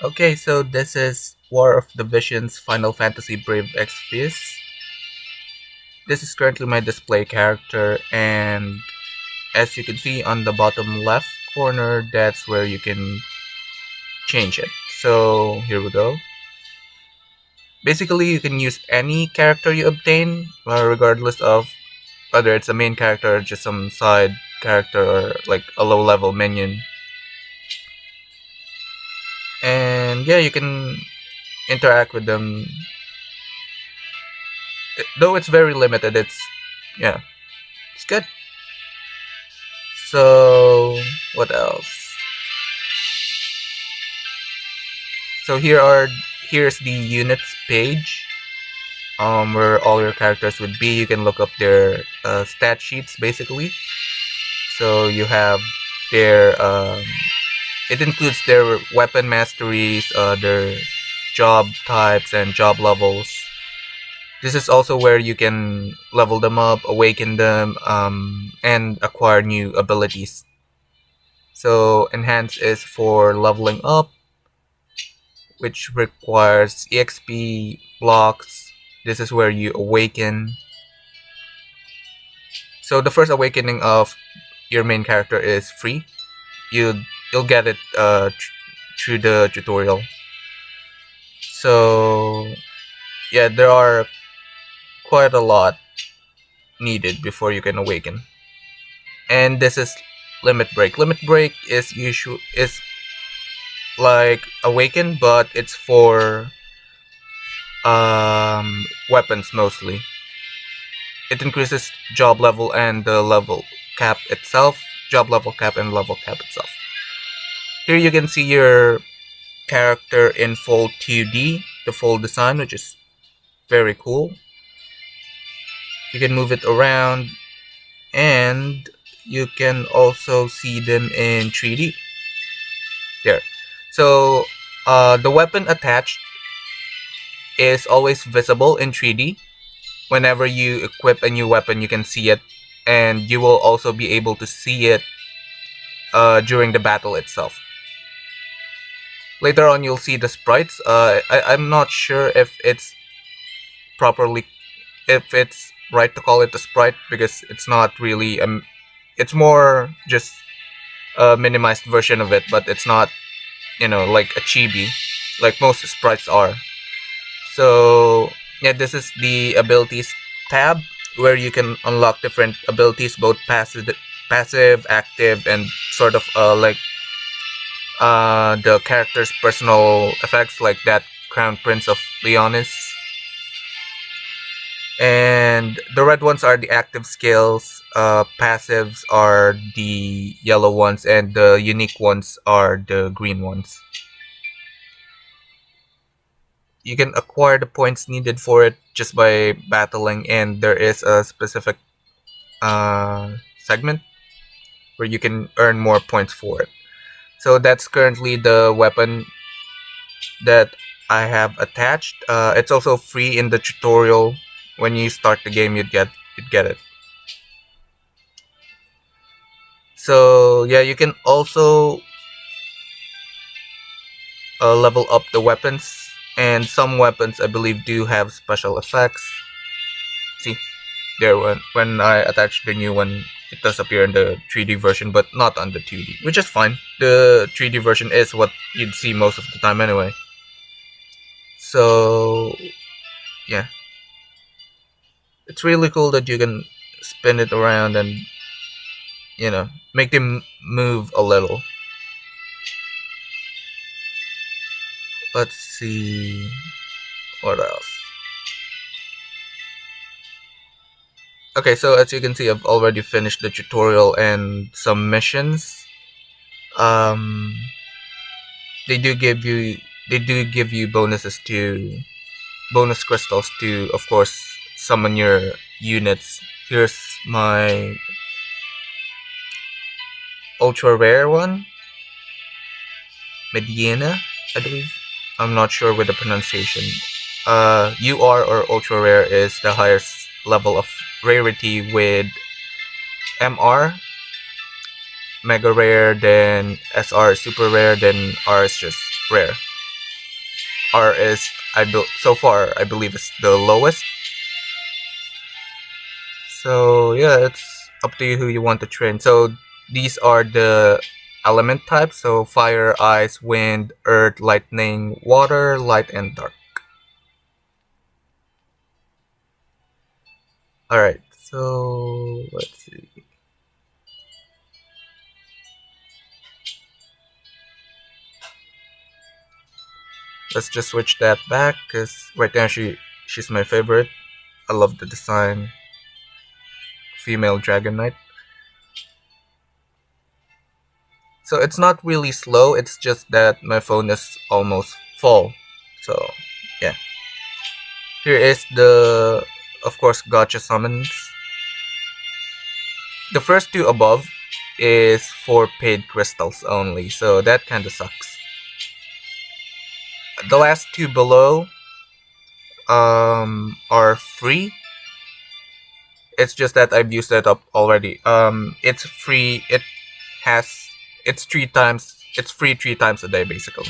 Okay, so this is War of the Visions Final Fantasy Brave Exvius. This is currently my display character, and as you can see on the bottom left corner, that's where you can change it. So here we go. Basically, you can use any character you obtain, regardless of whether it's a main character or just some side character or like a low level minion. And yeah, you can interact with them. Though it's very limited, yeah, it's good. So what else? So here's the units page, where all your characters would be. You can look up their stat sheets basically. So you have their it includes their weapon masteries, their job types and job levels. This is also where you can level them up, awaken them, and acquire new abilities. So enhance is for leveling up, which requires EXP blocks. This is where you awaken. So the first awakening of your main character is free. You you'll get it through the tutorial. So yeah, there are quite a lot needed before you can awaken. And this is limit break. Limit break is like awaken, but it's for weapons mostly. It increases job level and the level cap itself, job level cap and level cap itself. Here you can see your character in full 2D, the full design, which is very cool. You can move it around, and you can also see them in 3D. There. So the weapon attached is always visible in 3D. Whenever you equip a new weapon, you can see it, and you will also be able to see it during the battle itself. Later on, you'll see the sprites. I'm not sure properly if it's right to call it a sprite, because it's not really it's more just a minimized version of it, but it's not, like a chibi like most sprites are. So yeah, this is the abilities tab, where you can unlock different abilities, both passive, active, and sort of like the character's personal effects, like that Crown Prince of Leonis. And the red ones are the active skills, passives are the yellow ones, and the unique ones are the green ones. You can acquire the points needed for it just by battling, and there is a specific segment where you can earn more points for it. So that's currently the weapon that I have attached. It's also free in the tutorial. When you start the game, you'd get it. So yeah, you can also level up the weapons, and some weapons I believe do have special effects. See, there, when I attach the new one, it does appear in the 3D version, but not on the 2D, which is fine. The 3D version is what you'd see most of the time anyway. So yeah, it's really cool that you can spin it around and make them move a little. Let's see what else. Okay, so as you can see, I've already finished the tutorial and some missions. Um, they do give you bonuses to bonus crystals to, of course, summon your units. Here's my ultra rare one, Medina, I believe. I'm not sure with the pronunciation. UR or ultra rare is the highest level of rarity, with MR mega rare, then SR super rare, then R is just rare. R is so far I believe is the lowest. So yeah, it's up to you who you want to train. So these are the element types. So fire, ice, wind, earth, lightning, water, light, and dark. Alright, so let's see. Let's just switch that back because right now she's my favorite. I love the design. Female Dragon Knight. So it's not really slow, it's just that my phone is almost full. So yeah. Here is the, of course, gotcha summons. The first two above is for paid crystals only, so that kinda sucks. The last two below are free. It's just that I've used that up already. It's free. Has it's free 3 times a day basically.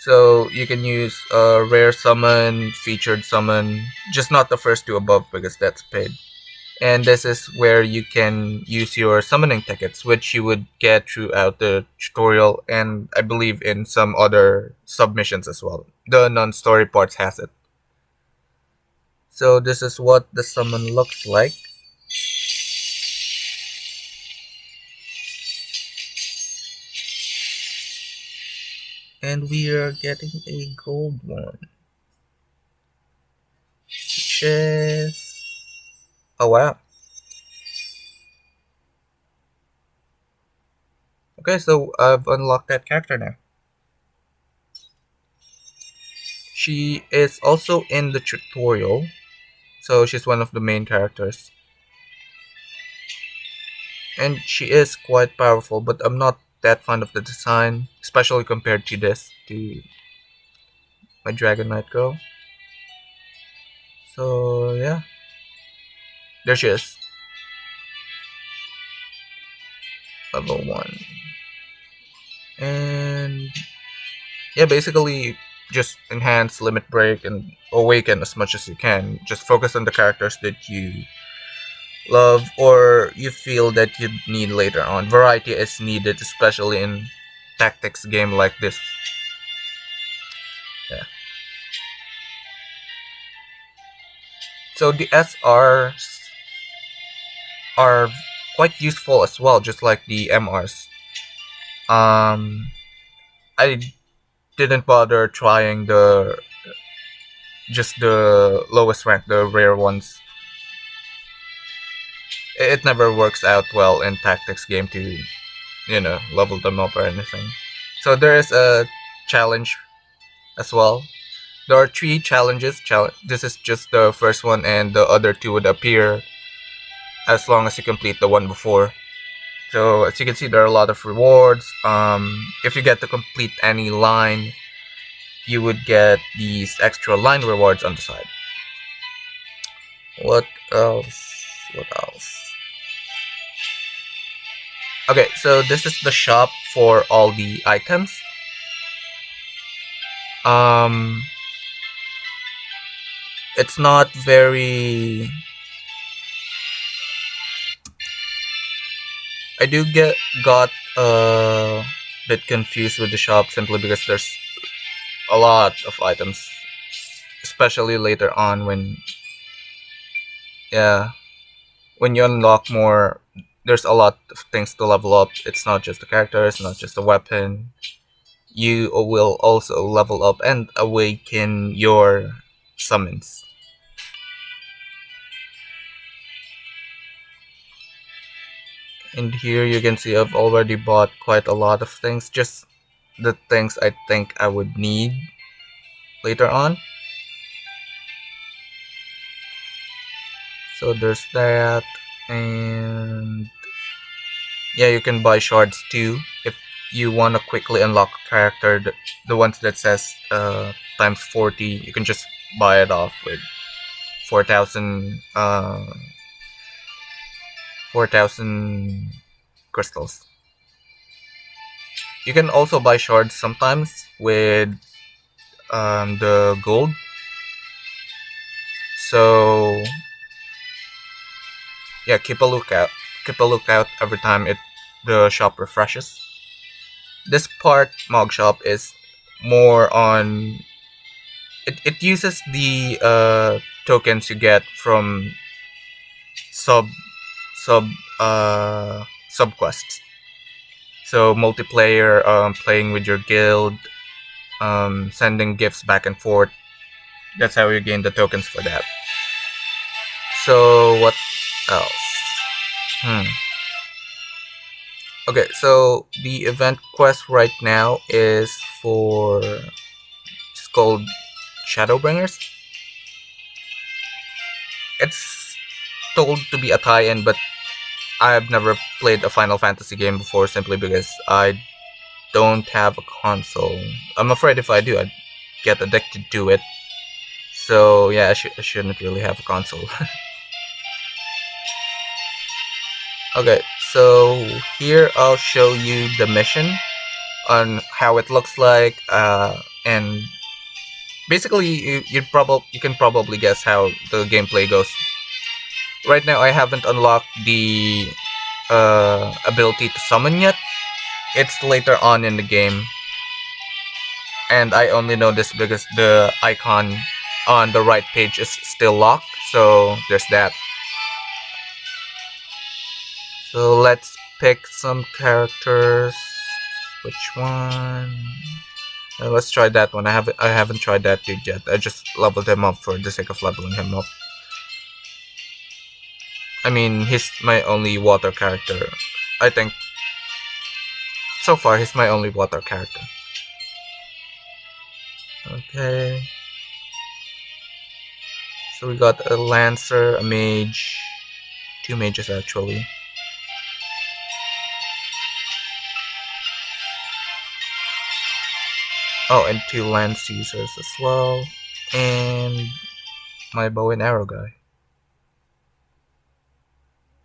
So you can use rare summon, featured summon, just not the first two above because that's paid. And this is where you can use your summoning tickets, which you would get throughout the tutorial and I believe in some other submissions as well. The non-story parts has it. So this is what the summon looks like. And we are getting a gold one. Which is... oh wow. Okay, so I've unlocked that character now. She is also in the tutorial, so she's one of the main characters. And she is quite powerful, but I'm not that fond of the design, especially compared to my Dragon Knight girl. So yeah, there she is. Level 1. And yeah, basically just enhance, limit break, and awaken as much as you can. Just focus on the characters that you love or you feel that you need later on. Variety is needed, especially in tactics game like this. Yeah. So the SRs are quite useful as well, just like the MRs. I didn't bother trying the lowest rank, the rare ones. It never works out well in tactics game to level them up or anything. So there is a challenge as well. There are 3 challenges. This is just the first one, and the other 2 would appear as long as you complete the one before. So as you can see, there are a lot of rewards. If you get to complete any line, you would get these extra line rewards on the side. What else? What else? Okay, so this is the shop for all the items. It's not very... I do got a bit confused with the shop simply because there's a lot of items, especially later on when yeah, when you unlock more, there's a lot of things to level up. It's not just the character, it's not just the weapon. You will also level up and awaken your summons. And here you can see I've already bought quite a lot of things, just the things I think I would need later on. So there's that, and yeah, you can buy shards too if you want to quickly unlock a character. The ones that says times 40, you can just buy it off with 4,000 4,000 crystals. You can also buy shards sometimes with the gold. So yeah, keep a lookout. Keep a lookout every time the shop refreshes. This part Mog Shop is more on it uses the tokens you get from sub sub sub quests. So multiplayer, playing with your guild, sending gifts back and forth. That's how you gain the tokens for that. So what else? Hmm. Okay, so the event quest right now is for it's called Shadowbringers. It's told to be a tie-in, but I've never played a Final Fantasy game before simply because I don't have a console. I'm afraid if I do, I'd get addicted to it. So yeah, I shouldn't really have a console. Okay, so here I'll show you the mission on how it looks like, and basically you can probably guess how the gameplay goes. Right now I haven't unlocked the ability to summon yet. It's later on in the game, and I only know this because the icon on the right page is still locked, so there's that. So let's pick some characters. Which one? Let's try that one. I haven't tried that dude yet. I just leveled him up for the sake of leveling him up. I mean, he's my only water character. I think so far he's my only water character. Okay. So we got a lancer, a mage, two mages actually. Oh, and two lance users as well, and my bow and arrow guy,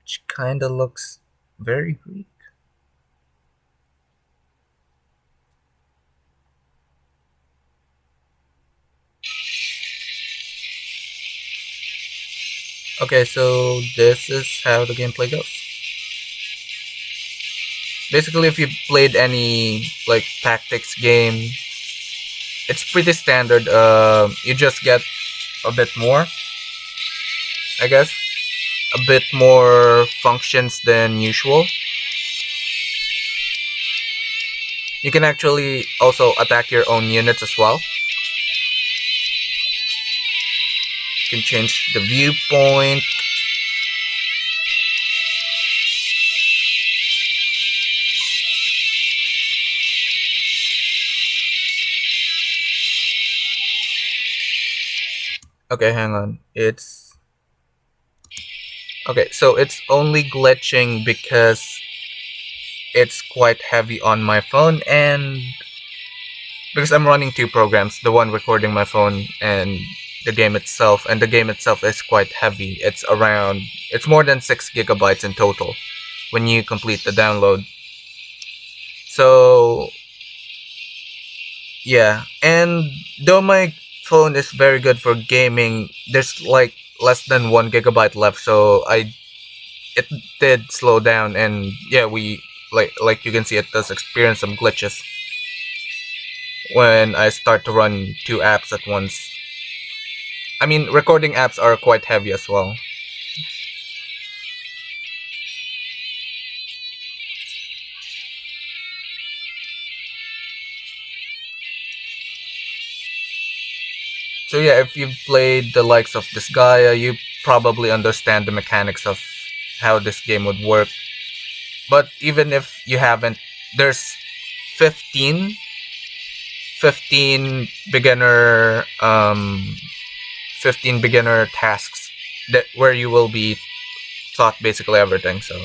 which kinda looks very Greek. Okay, so this is how the gameplay goes. Basically, if you've played any like tactics game, it's pretty standard. You just get a bit more, I guess, a bit more functions than usual. You can actually also attack your own units as well. You can change the viewpoint. Okay, hang on. Okay, so it's only glitching because it's quite heavy on my phone, and because I'm running two programs, the one recording my phone and the game itself, and the game itself is quite heavy. It's more than 6 gigabytes in total when you complete the download. So yeah, and though my phone is very good for gaming, there's like less than 1 gigabyte left, so it did slow down, and yeah, we like you can see, it does experience some glitches when I start to run two apps at once. I mean, recording apps are quite heavy as well. So yeah, if you've played the likes of this Gaia, you probably understand the mechanics of how this game would work. But even if you haven't, there's 15, 15 beginner 15 beginner tasks that where you will be taught basically everything. So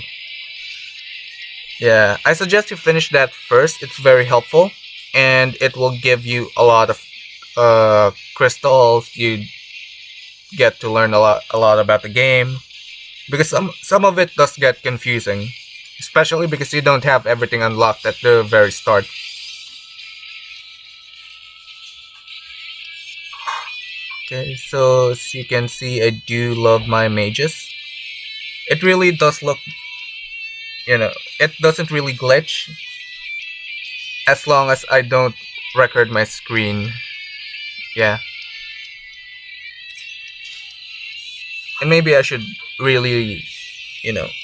yeah, I suggest you finish that first. It's very helpful, and it will give you a lot of crystals. You get to learn a lot about the game, because some of it does get confusing, especially because you don't have everything unlocked at the very start. Okay, so as you can see, I do love my mages. It really does look, it doesn't really glitch as long as I don't record my screen. Yeah, and maybe I should really,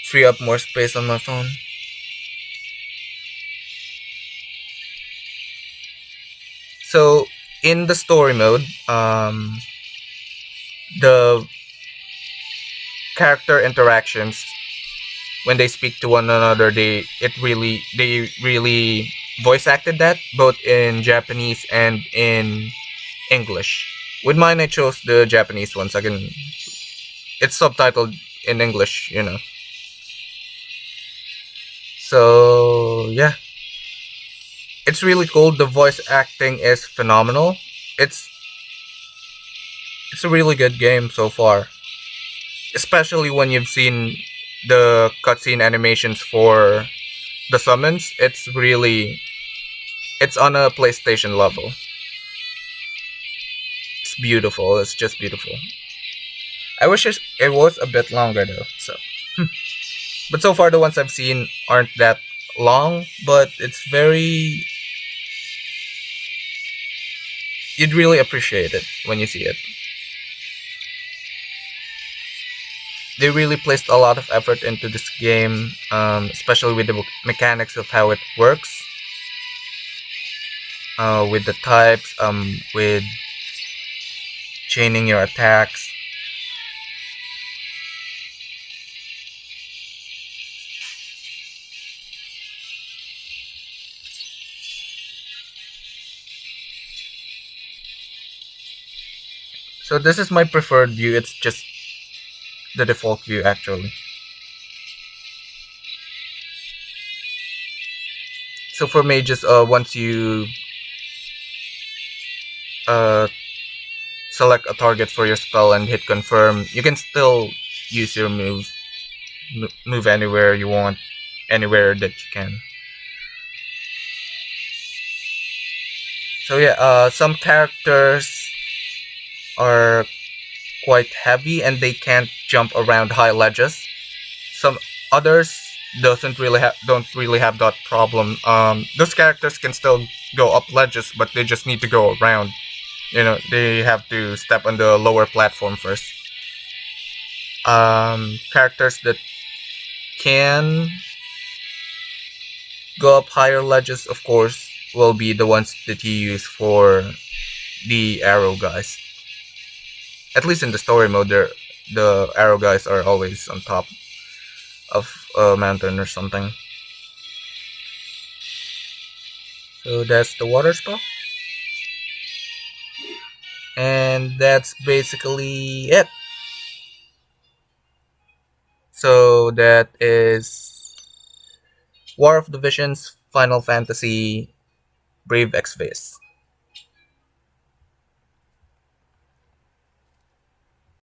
free up more space on my phone. So in the story mode, the character interactions when they speak to one another, they really voice acted that both in Japanese and in English. With mine, I chose the Japanese ones. It's subtitled in English. So yeah, it's really cool. The voice acting is phenomenal. It's it's a really good game so far, especially when you've seen the cutscene animations for the summons. It's on a PlayStation level. It's beautiful. It's just beautiful. I wish it was a bit longer though. But so far the ones I've seen aren't that long. But it's very. You'd really appreciate it when you see it. They really placed a lot of effort into this game, especially with the mechanics of how it works, with the types, with chaining your attacks. So this is my preferred view. It's just the default view actually. So for mages, once you uh, select a target for your spell and hit confirm, you can still use your move anywhere you want, anywhere that you can. So yeah, some characters are quite heavy and they can't jump around high ledges. Some others don't really have that problem. Those characters can still go up ledges, but they just need to go around. They have to step on the lower platform first. Characters that can go up higher ledges, of course, will be the ones that you use for the arrow guys. At least in the story mode, the arrow guys are always on top of a mountain or something. So that's the water spell. And that's basically it. So that is War of the Visions Final Fantasy Brave Exvius.